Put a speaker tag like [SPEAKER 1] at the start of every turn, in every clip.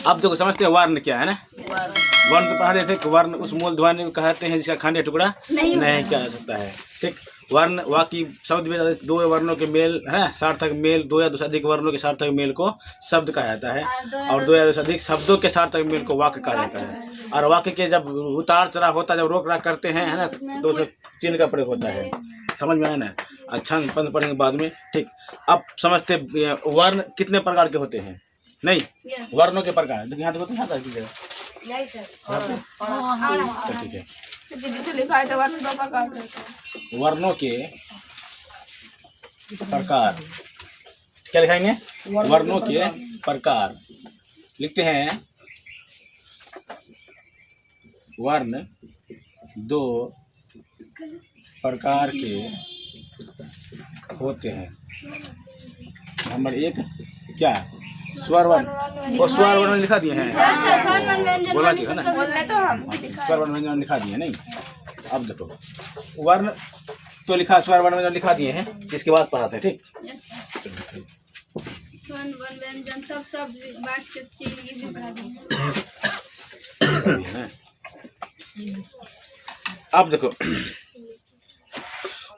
[SPEAKER 1] अब देखो समझते हैं वर्ण क्या है ना। वर्ण तो पढ़ा देते कि वर्ण उस मूल ध्वनि को कहते हैं जिसका खंड या टुकड़ा नहीं किया जा सकता है। ठीक, वर्ण वाक्य शब्द में दो वर्णों के मेल है सार्थक मेल, दो या दो से अधिक वर्णों के सार्थक मेल को शब्द कहा जाता है और दो या दो से अधिक शब्दों के सार्थक मेल को वाक्य कहा जाता है। और वाक्य के जब उतार चढ़ाव होता है, जब रोक राक करते हैं है ना, तो उसमें चिन्ह का प्रयोग होता है। समझ में आया ना। अच्छा पद पढ़ेंगे बाद में। ठीक, अब समझते वर्ण कितने प्रकार के होते हैं। नहीं, वर्णों के प्रकार देखिए यहाँ तो होता है की जगह नहीं सर। ठीक है, वर्णों के प्रकार क्या लिखाएंगे? वर्णों के प्रकार लिखते हैं। वर्ण दो प्रकार के होते हैं। नंबर एक क्या? स्वर वर्ण। और स्वर वर्ण लिखा दिए हैं, बोला है ना, स्वर वर्ण व्यंजन लिखा दिए नहीं। अब देखो वर्ण तो लिखा, स्वर वर्ण व्यंजन लिखा दिए हैं, इसके बाद पढ़ाते हैं। ठीक,
[SPEAKER 2] स्वर वर्ण व्यंजन तब सब वाक्य चिन्ह ये भी पढ़ा दिए।
[SPEAKER 1] अब देखो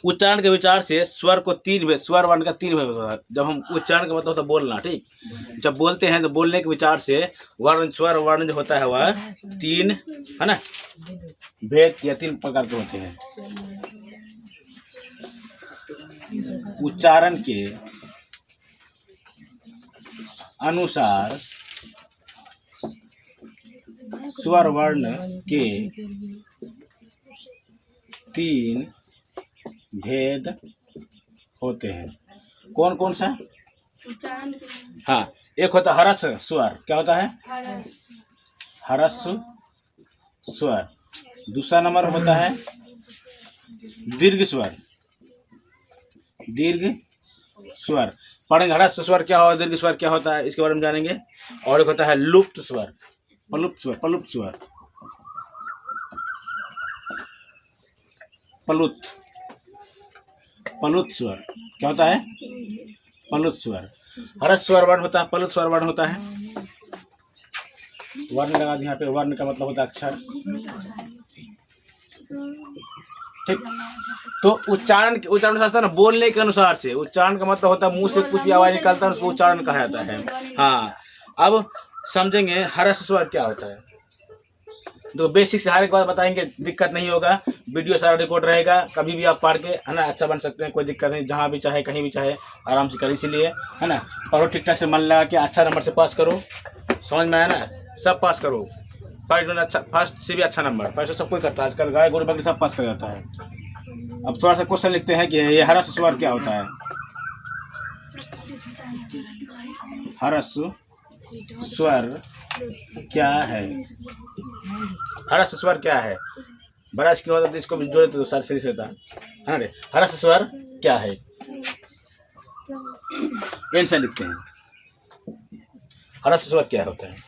[SPEAKER 1] उच्चारण के विचार से स्वर को स्वर वर्ण का तीन भेद होता है। जब हम उच्चारण का मतलब होता है बोलना। ठीक, जब बोलते हैं तो बोलने के विचार से वर्ण स्वर वर्ण जो होता है वह तीन है ना भेद या तीन प्रकार के होते हैं। उच्चारण के अनुसार स्वर वर्ण के तीन भेद होते हैं। कौन कौन सा? हाँ, एक होता है हरस स्वर। क्या होता है? हरस स्वर। दूसरा नंबर होता है दीर्घ स्वर। दीर्घ स्वर पढ़ेंगे। हरस स्वर क्या होता है, दीर्घ स्वर क्या होता है, इसके बारे में जानेंगे। और एक होता है लुप्त स्वर, पलुप्त स्वर। पलुप्त स्वर, पलुप्त पलुप्त स्वर क्या होता है? पलुप्त स्वर। हरस स्वर वर्ण होता है, पलुप्त स्वर वर्ण होता है। वर्ण लगा यहाँ पे। वर्ण का मतलब होता है अक्षर। ठीक, तो उच्चारण शास्त्र ना बोलने के अनुसार से। उच्चारण का मतलब होता है मुंह से कुछ भी आवाज निकलता है उसको उच्चारण कहा जाता है। हाँ, अब समझेंगे हरस स्वर क्या होता है। तो बेसिक से हर एक बात बताएंगे, दिक्कत नहीं होगा। वीडियो सारा रिकॉर्ड रहेगा, कभी भी आप पढ़ के है ना अच्छा बन सकते हैं, कोई दिक्कत नहीं। जहाँ भी चाहे कहीं भी चाहे आराम से कर। इसीलिए है ना पढ़ो ठीक ठाक से, मन लगा के अच्छा नंबर से पास करो। समझ में आया ना, सब पास करो। अच्छा, फर्स्ट से भी अच्छा नंबर फर्स्ट सब कोई करता है आजकल। गाय गोरु बकरी सब पास कर जाता है। अब थोड़ा सा क्वेश्चन लिखते हैं कि ये हरस स्वर क्या होता है। हरस स्वर क्या है? हरस स्वर क्या है? बड़ा इसकी मतलब इसको भी जोड़े तो सारे से होता है ना रे। हरस स्वर क्या है? एन से लिखते हैं हरस स्वर क्या होता है।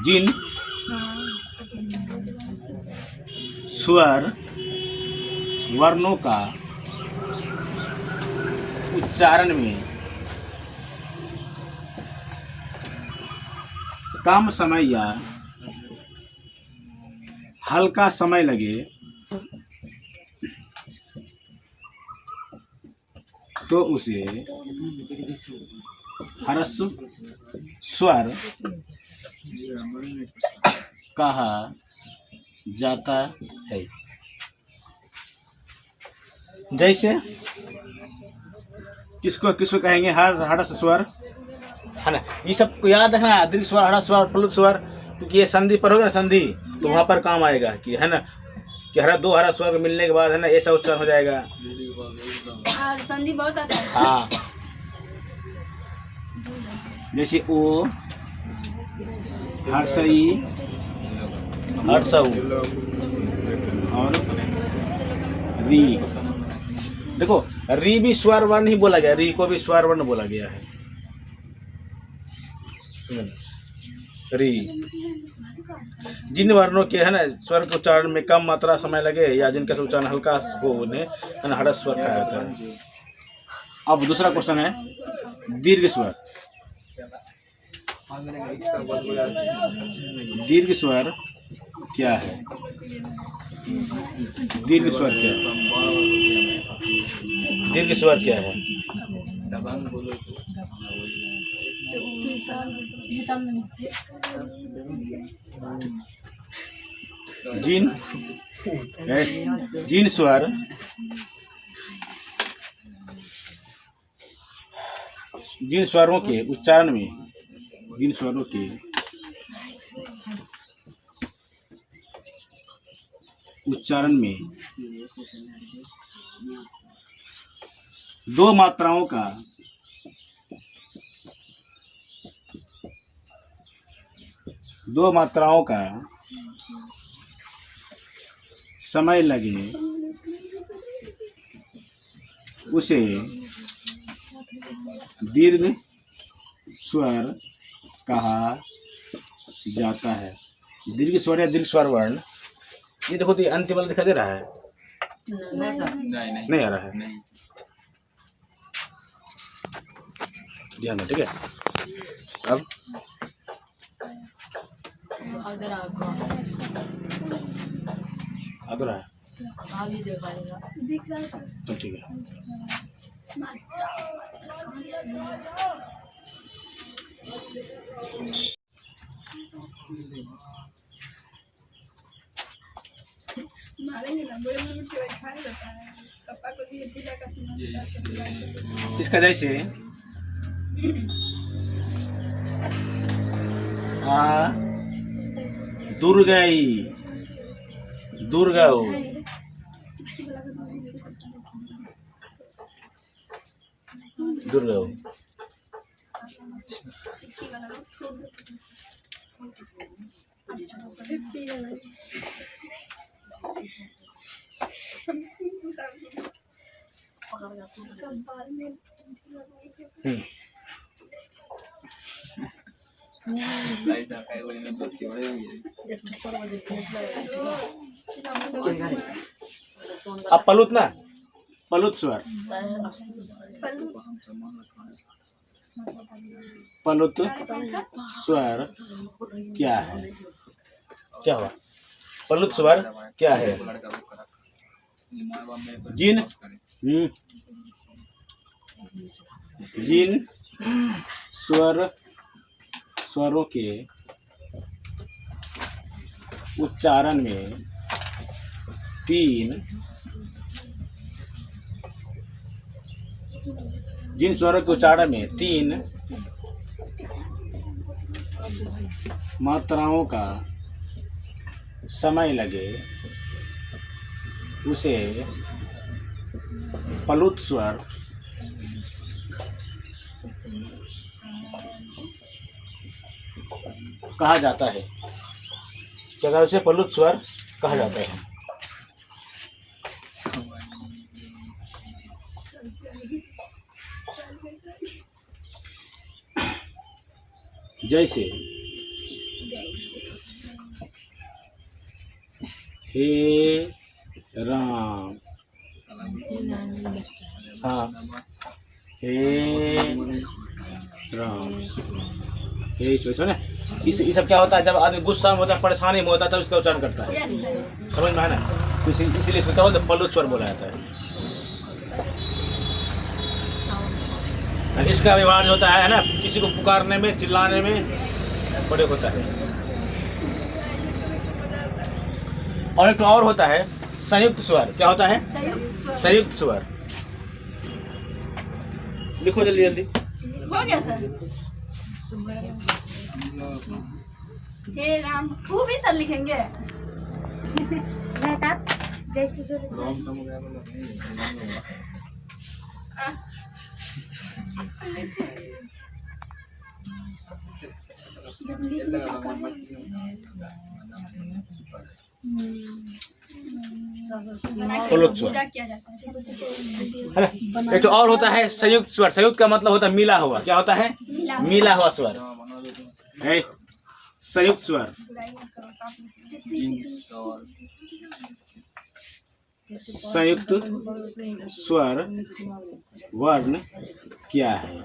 [SPEAKER 1] जिन स्वर वर्णों का उच्चारण में कम समय या हल्का समय लगे तो उसे हरस स्वर कहा जाता है। जैसे किसको किसको कहेंगे? हरस स्वर है ना। ये सब को याद रखना, दीर्घ स्वर, हरस स्वर, प्लुप्त स्वर, क्योंकि ये संधि पर होगा ना, संधि तो वहां पर काम आएगा कि है ना कि दो हरस स्वर मिलने के बाद है ना ऐसा उच्चारण हो जाएगा।
[SPEAKER 2] संधि बहुत आता है।
[SPEAKER 1] हाँ, जैसे ओ हर्षई हर्षऊ और री। देखो री भी स्वर वर्ण ही बोला गया, री को भी स्वर वर्ण बोला गया है। री जिन वर्णों के है ना स्वर के उच्चारण में कम मात्रा समय लगे या जिनका उच्चारण हल्का हो उन्हें है ना हर्ष स्वर कहा जाता है। अब दूसरा क्वेश्चन है दीर्घ स्वर। दीर्घ स्वर क्या है? दीर्घ स्वर क्या है? दीर्घ स्वर क्या है? जिन स्वर जिन स्वरों के उच्चारण में जिन स्वरों के उच्चारण में दो मात्राओं का समय लगे उसे दीर्घ स्वर कहा जाता है। दीर्घ स्वर या दीर्घ स्वर वर्ण, ये देखो तो ये अंतिम वाला दिखाई दे रहा है? नहीं आ रहा है। ध्यान दो, ठीक है। अब आ तो रहा है,
[SPEAKER 2] दिख रहा है
[SPEAKER 1] तो ठीक है।
[SPEAKER 2] मारेंगे ना, बोले बोले के खाए जाता है। पापा को भी पूजा का सामान
[SPEAKER 1] इसका जैसे दुर्गाई दुर्गा हो, दुर्गा हो। अब पलुत ना, पलुत स्वर, पलुत स्वर क्या है? क्या हुआ? पलुत स्वर क्या है? जिन स्वरों के उच्चारण में तीन मात्राओं का समय लगे उसे पलुत स्वर कहा जाता है। क्या कहा? उसे पलुत स्वर कहा जाता है। जैसे हे राम, हाँ, हे राम, हे ईश्वर ना। ये सब क्या होता है? जब आदमी गुस्सा में होता है, परेशानी में होता है, तब इसका उच्चारण करता है। समझ में आया ना? तो इसीलिए इसको क्या बोलते हैं? पलुत स्वर बोला जाता है। इसका व्यवहार होता है ना, किसी को पुकारने में, चिल्लाने में प्रयोग होता है। और एक तो और होता है संयुक्त स्वर। क्या होता है? संयुक्त स्वर। लिखो जल्दी जल्दी।
[SPEAKER 2] हो गया सर। हे राम, वो भी सर लिखेंगे। पूजा किया जाता है।
[SPEAKER 1] एक तो और होता है संयुक्त स्वर। संयुक्त का मतलब होता है मिला हुआ। क्या होता है? मिला हुआ स्वर है संयुक्त स्वर। संयुक्त स्वर वर्ण क्या है?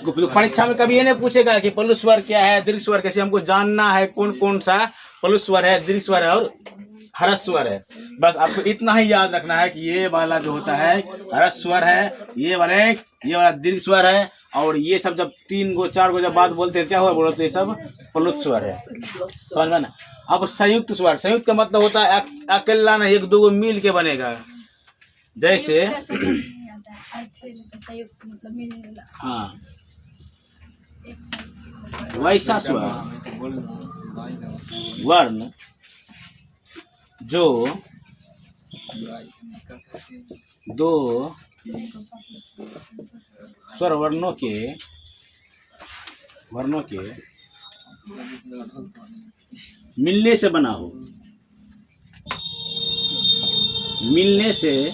[SPEAKER 1] तो परीक्षा में कभी ये नहीं पूछेगा कि पल्लू स्वर क्या है, दीर्घ स्वर कैसे, हमको जानना है कौन कौन सा पल्लू स्वर है, दीर्घ स्वर है और ह्रस्व स्वर है। बस आपको इतना ही याद रखना है कि ये वाला जो होता है ह्रस्व स्वर है, ये वाला दीर्घ स्वर है, और ये सब जब 3 गो 4 गो जब बात बोलते हैं क्या हुआ बोलो तो ये सब प्लुत स्वर है। समझ में ना? अब संयुक्त स्वर, संयुक्त का मतलब होता है अकेला नहीं, 1 2 गो मिल के बनेगा। जैसे हाँ वैसा स्वर वर्ण जो 2 स्वर वर्णों के मिलने से बना हो, मिलने से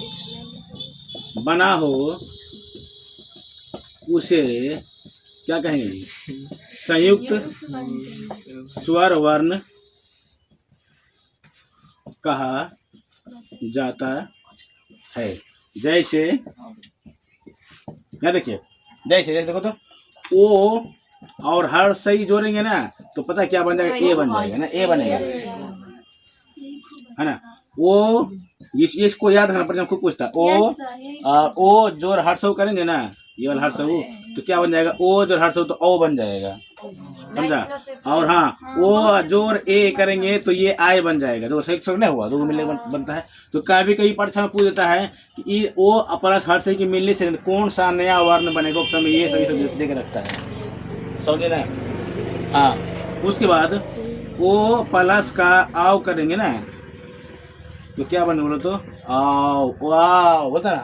[SPEAKER 1] बना हो, उसे क्या कहेंगे? संयुक्त स्वर वर्ण कहा जाता है। जैसे यहाँ देखिए, जैसे देखो तो ओ और हर सही जोड़ेंगे ना तो पता क्या बन जाएगा? ए बन जाएगा ना, ए बनेगा है ना। ओ इसको याद रखना पड़ेगा, खुद पूछता ओ जोड़ हर सौ करेंगे ना, ये वाला हर सौ तो क्या बन जाएगा? ओ जोड़ हर सौ तो ओ बन जाएगा, समझा? और हाँ ओ जोड़ ए करेंगे तो ये आय बन जाएगा, तो सही स्वर नहीं हुआ, 2 मिलने बनता है। तो कभी कभी परीक्षा में पूछ देता है कि ओ प्लस हर सही के मिलने से कौन सा नया वर्ण बनेगा, उस समय ये सभी सब दे के रखता है, समझे ना? हाँ उसके बाद ओ प्लस का आओ करेंगे ना तो क्या बने बोलो तो आओ, ओ आओ बोलता ना,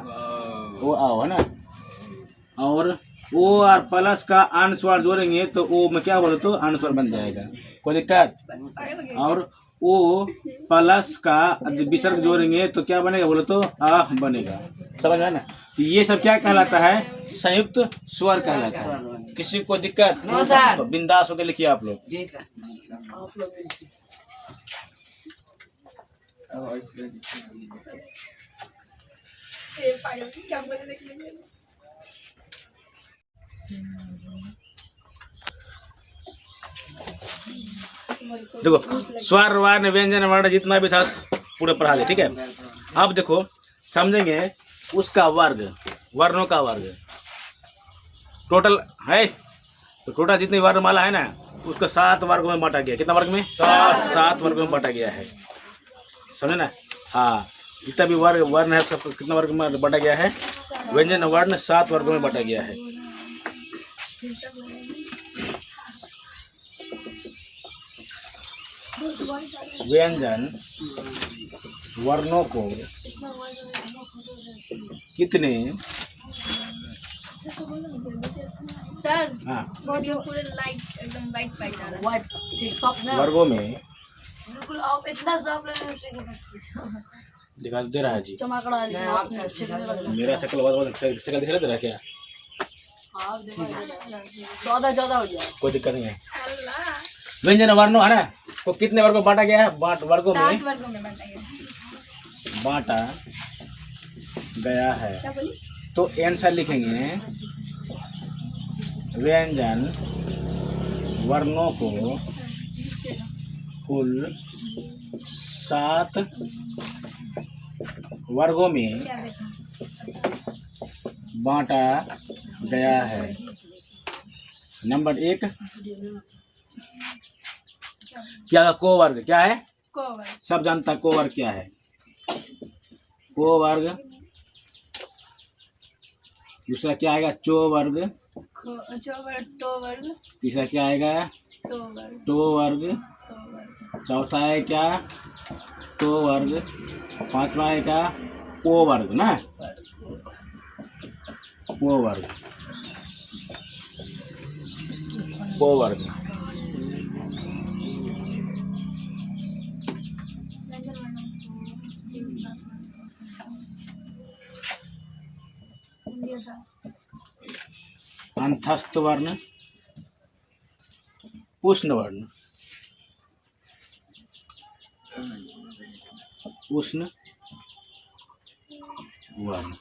[SPEAKER 1] ओ आओ है ना। और ओ और प्लस का अनुस्वार जोड़ेंगे तो ओ में क्या बोलो तो अनुस्वार बन जाएगा, कोई दिक्कत? और ओ प्लस का विसर्ग जोड़ेंगे तो क्या बनेगा बोलो तो आ बनेगा, समझ में ना? तो ये सब क्या कहलाता है? संयुक्त स्वर कहलाता है। किसी को दिक्कत तो बिंदास होकर लिखिए आप लोग। जी सर। देखो स्वर वर्ण व्यंजन वर्ण जितना भी था पूरे पढ़ा दे, ठीक है? अब देखो समझेंगे उसका वर्ग, वर्णों का वर्ग टोटल है। तो टोटल जितनी वर्णमाला है ना उसको 7 वर्गों में बांटा गया। कितना वर्ग में? 7 वर्गों में बांटा गया है, समझे ना? हाँ जितना भी वर्ण है उसका कितना वर्ग में बांटा गया है? व्यंजन वर्ण 7 वर्गों में बांटा गया है। व्यंजन वर्णों को कितने
[SPEAKER 2] सर वीडियो पूरे लाइट एकदम वाइट आ रहा है, ठीक सॉफ्ट ना
[SPEAKER 1] वर्गों में
[SPEAKER 2] बिल्कुल आप इतना साफ
[SPEAKER 1] दिखा दे रहा है जी।
[SPEAKER 2] चमकड़ा
[SPEAKER 1] मेरा शक्ल बहुत शक्ल दिख रहा है क्या?
[SPEAKER 2] हाँ 14 हो गया,
[SPEAKER 1] कोई दिक्कत नहीं है। व्यंजन वर्णों है ना तो कितने वर्गों में बांटा गया है? वर्गों में
[SPEAKER 2] 7 वर्गों में
[SPEAKER 1] बांटा गया है। तो आंसर लिखेंगे व्यंजन वर्णों को कुल 7 वर्गों में बांटा गया है। नंबर 1 क्या? को वर्ग क्या है? सब जानता को वर्ग क्या है? को वर्ग। दूसरा क्या आएगा? चो वर्ग। तीसरा क्या आएगा? टो वर्ग। चौथा है क्या? तो वर्ग। 5वां है क्या? पो वर्ग ना, पो वर्ग, पो वर्ग। अंतस्थ वर्ण, पुष्ण वर्ण। उष्ण वर्ण।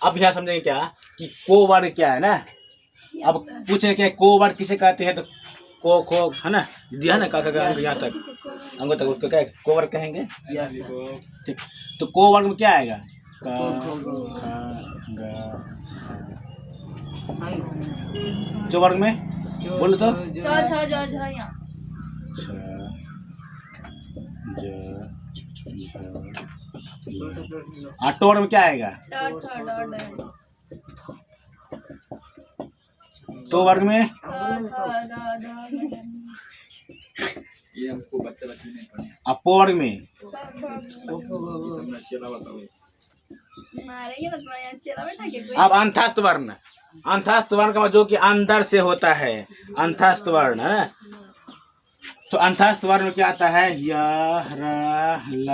[SPEAKER 1] अब यहाँ समझेंगे क्या कि को वर्ण क्या है ना। अब पूछे क्या को वर्ण किसे कहते हैं, तो को खो है ना, दिया ना का यहाँ तक अंगों तक, उसको क्या को वर्ण कहेंगे। ठीक, तो को वर्ण में क्या आएगा, का खा गा। जो वर्ग में बोलो तो टो वर्ग में क्या आएगा, तो वर्ग में
[SPEAKER 3] ये हमको बच्चा नहीं पढ़े।
[SPEAKER 1] अपो वर्ग में अब अंतस्थ वर्ण, अंतस्थ वर्ण का जो कि अंदर से होता है, अंतस्थ वर्ण है ना। तो अंतस्थ वर्ण में क्या आता है, य र ल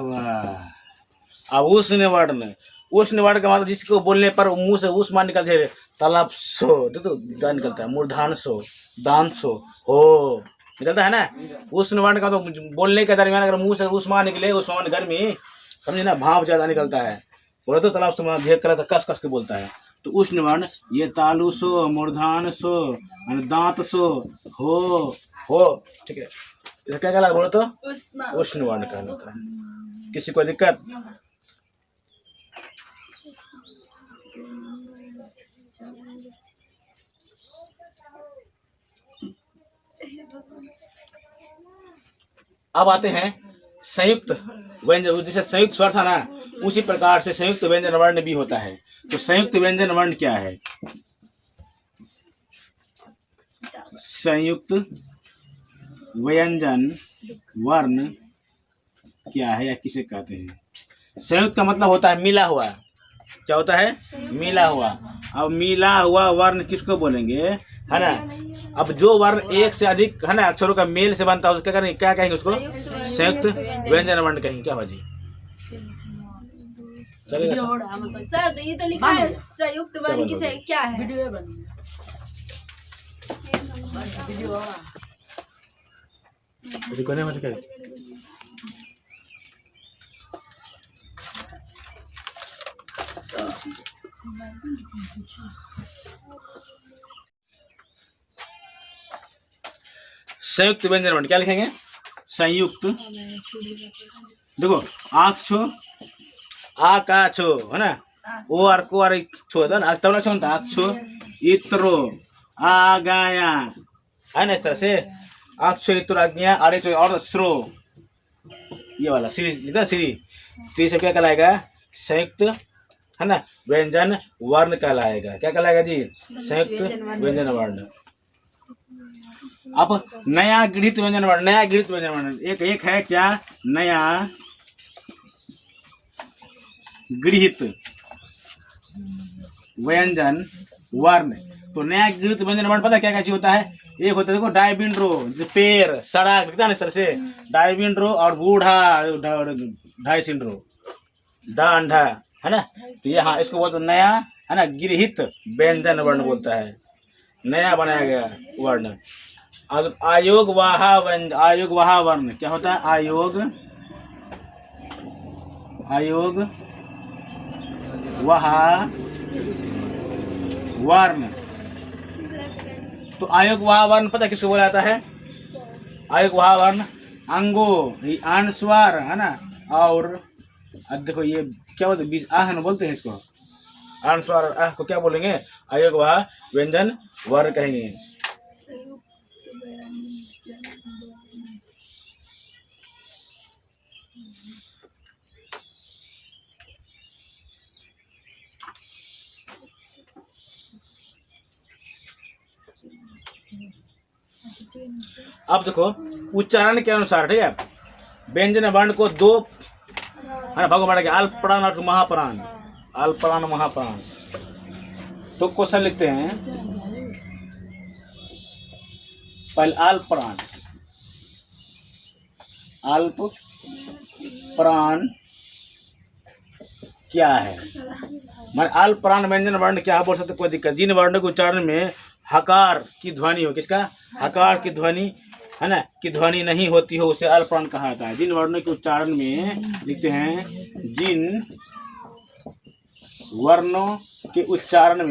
[SPEAKER 1] व। अब उष्ण वर्ण, उष्ण वर्ण का मतलब जिसको बोलने पर मुंह से उस मान निकलते हैं, तलब सो तो दान निकलता है, मूर्धान सो दान सो हो निकलता है ना। उष्ण वर्ण का तो बोलने के दरमियान अगर मुंह से उष्मा निकले, उष्मा गर्मी समझे ना, भाप ज्यादा निकलता है, बोले तो तालाब से भेद करा तो कस कस के बोलता है। तो उष्ण वर्ण ये तालु सो मूर्धान सो दांत सो हो ठीक है, इसे क्या कहलाता बोले तो उष्ण वर्ण कहलाता है। किसी को दिक्कत, अब आते हैं संयुक्त व्यंजन, जैसे संयुक्त स्वर था ना, उसी प्रकार से संयुक्त व्यंजन वर्ण भी होता है। तो संयुक्त व्यंजन वर्ण क्या है, संयुक्त व्यंजन वर्ण क्या है या किसे कहते हैं। संयुक्त का मतलब होता है मिला हुआ, क्या होता है, मिला हुआ। अब मिला हुआ वर्ण किसको बोलेंगे, है ना। अब जो वर्ण एक से अधिक है ना अक्षरों का मेल से बनता है उसको क्या करेंगे, क्या कहेंगे उसको, संयुक्त व्यंजन वर्ण कहेंगे। क्या बाजी चलेगा
[SPEAKER 2] सर, तो ये तो लिखा है संयुक्त वर्ण किसे क्या है,
[SPEAKER 1] संयुक्त व्यंजन वर्ण क्या लिखेंगे, संयुक्त, देखो आँख छो आ का छो है ना, ओ और को और छो है ना, तब ना आँख छो इत्रो आ गाया है ना, इस तरह से आँख छो इत्रो आज्ञा और श्रो, ये वाला श्री लिखा श्री, तो ये सब क्या कहलाएगा, संयुक्त है ना व्यंजन वर्ण कहलाएगा। क्या कहलाएगा जी, संयुक्त व्यंजन वर्ण। अब नया गृहीत व्यंजन वर्ण, नया गृहीत व्यंजन वर्ण एक है क्या, नया गृहीत व्यंजन वर्ण। तो नया गृहीत व्यंजन वर्ण पता क्या क्या चीज होता है, एक होता है देखो डायबिंड्रो, पेड़ सड़क लिखता है ना इस तरह से, डायबिंड्रो और बूढ़ा ढाई सिंड्रो दा अंडा है ना। तो ये हाँ इसको बोलते नया है ना गृहीत व्यंजन वर्ण बोलता है, नया बनाया गया वर्ण। आयोग वाहा वर्ण, आयोग वाहा वर्ण क्या होता है, आयोग वहा वर्ण। तो आयोग वाहा वर्ण पता किसको बोला जाता है, आयोग वाहा वर्ण अंगो अनुस्वार है ना, और अब देखो ये क्या बोलते हैं, बीच आह न बोलते हैं इसको, अनुस्वार आह को क्या बोलेंगे, आयोग वाहा व्यंजन वर्ण कहेंगे। अब देखो उच्चारण के अनुसार ठीक है, व्यंजन वर्ण को दो है ना भागों में बांटा गया, अल्प प्राण और महाप्राण, अल्प प्राण महाप्राण। तो क्वेश्चन लिखते हैं पहले अल्प प्राण, अल्प प्राण क्या है, मैं अल्प प्राण व्यंजन वर्ण क्या बोल सकते, कोई दिक्कत, जिन वर्ण के उच्चारण में हकार की ध्वनि हो, किसका, हकार की ध्वनि है ना, की ध्वनि नहीं होती हो उसे अल्प प्राण कहा जाता है। जिन वर्णों के उच्चारण में लिखते हैं, जिन वर्णों के उच्चारण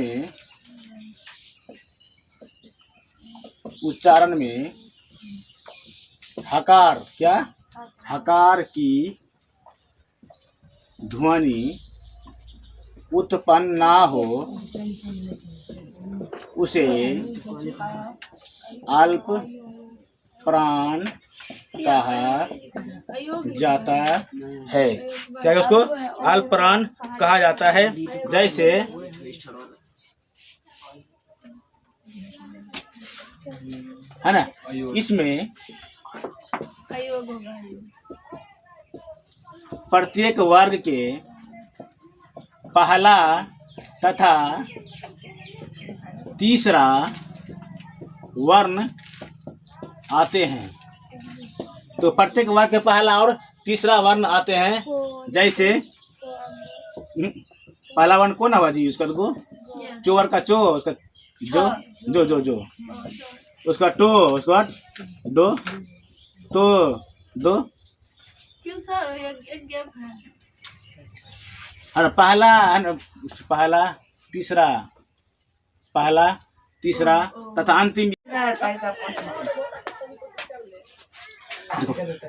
[SPEAKER 1] में हकार, क्या, हकार की ध्वनि उत्पन्न ना हो उसे अल्प प्राण कहा जाता है। क्या है, उसको अल्प प्राण कहा जाता है। जैसे है ना, इसमें प्रत्येक वर्ग के पहला तथा तीसरा वर्ण आते हैं। तो प्रत्येक वर्ग के पहला और तीसरा वर्ण आते हैं। जैसे पहला वर्ण कौन है जी, उसका तो चोवर का चो, उसका जो उसका टो, उसका डो, तो दो।
[SPEAKER 2] क्यों सर, एक गैप है।
[SPEAKER 1] और पहला तीसरा तथा अंतिम।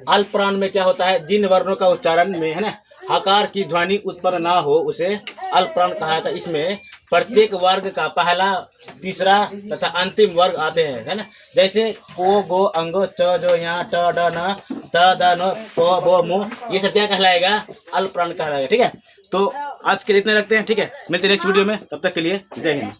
[SPEAKER 1] अल्प प्राण में क्या होता है, जिन वर्णों का उच्चारण में, है ना, हकार की ध्वनि उत्पन्न ना हो उसे अल्प प्राण कहा जाता है। इसमें प्रत्येक वर्ग का पहला, तीसरा तथा अंतिम वर्ग आते हैं, है ना। जैसे को, गो, अंगो, च, जो, यहाँ, ट, ड, न, त, द, न, प, ब, मु, ये सब क्या कहलाएगा, अल्प प्राण कहलाएगा। ठीक है, तो आज के लिए इतने रखते हैं। ठीक है, मिलते हैं नेक्स्ट वीडियो में, तब तक के लिए जय हिंद।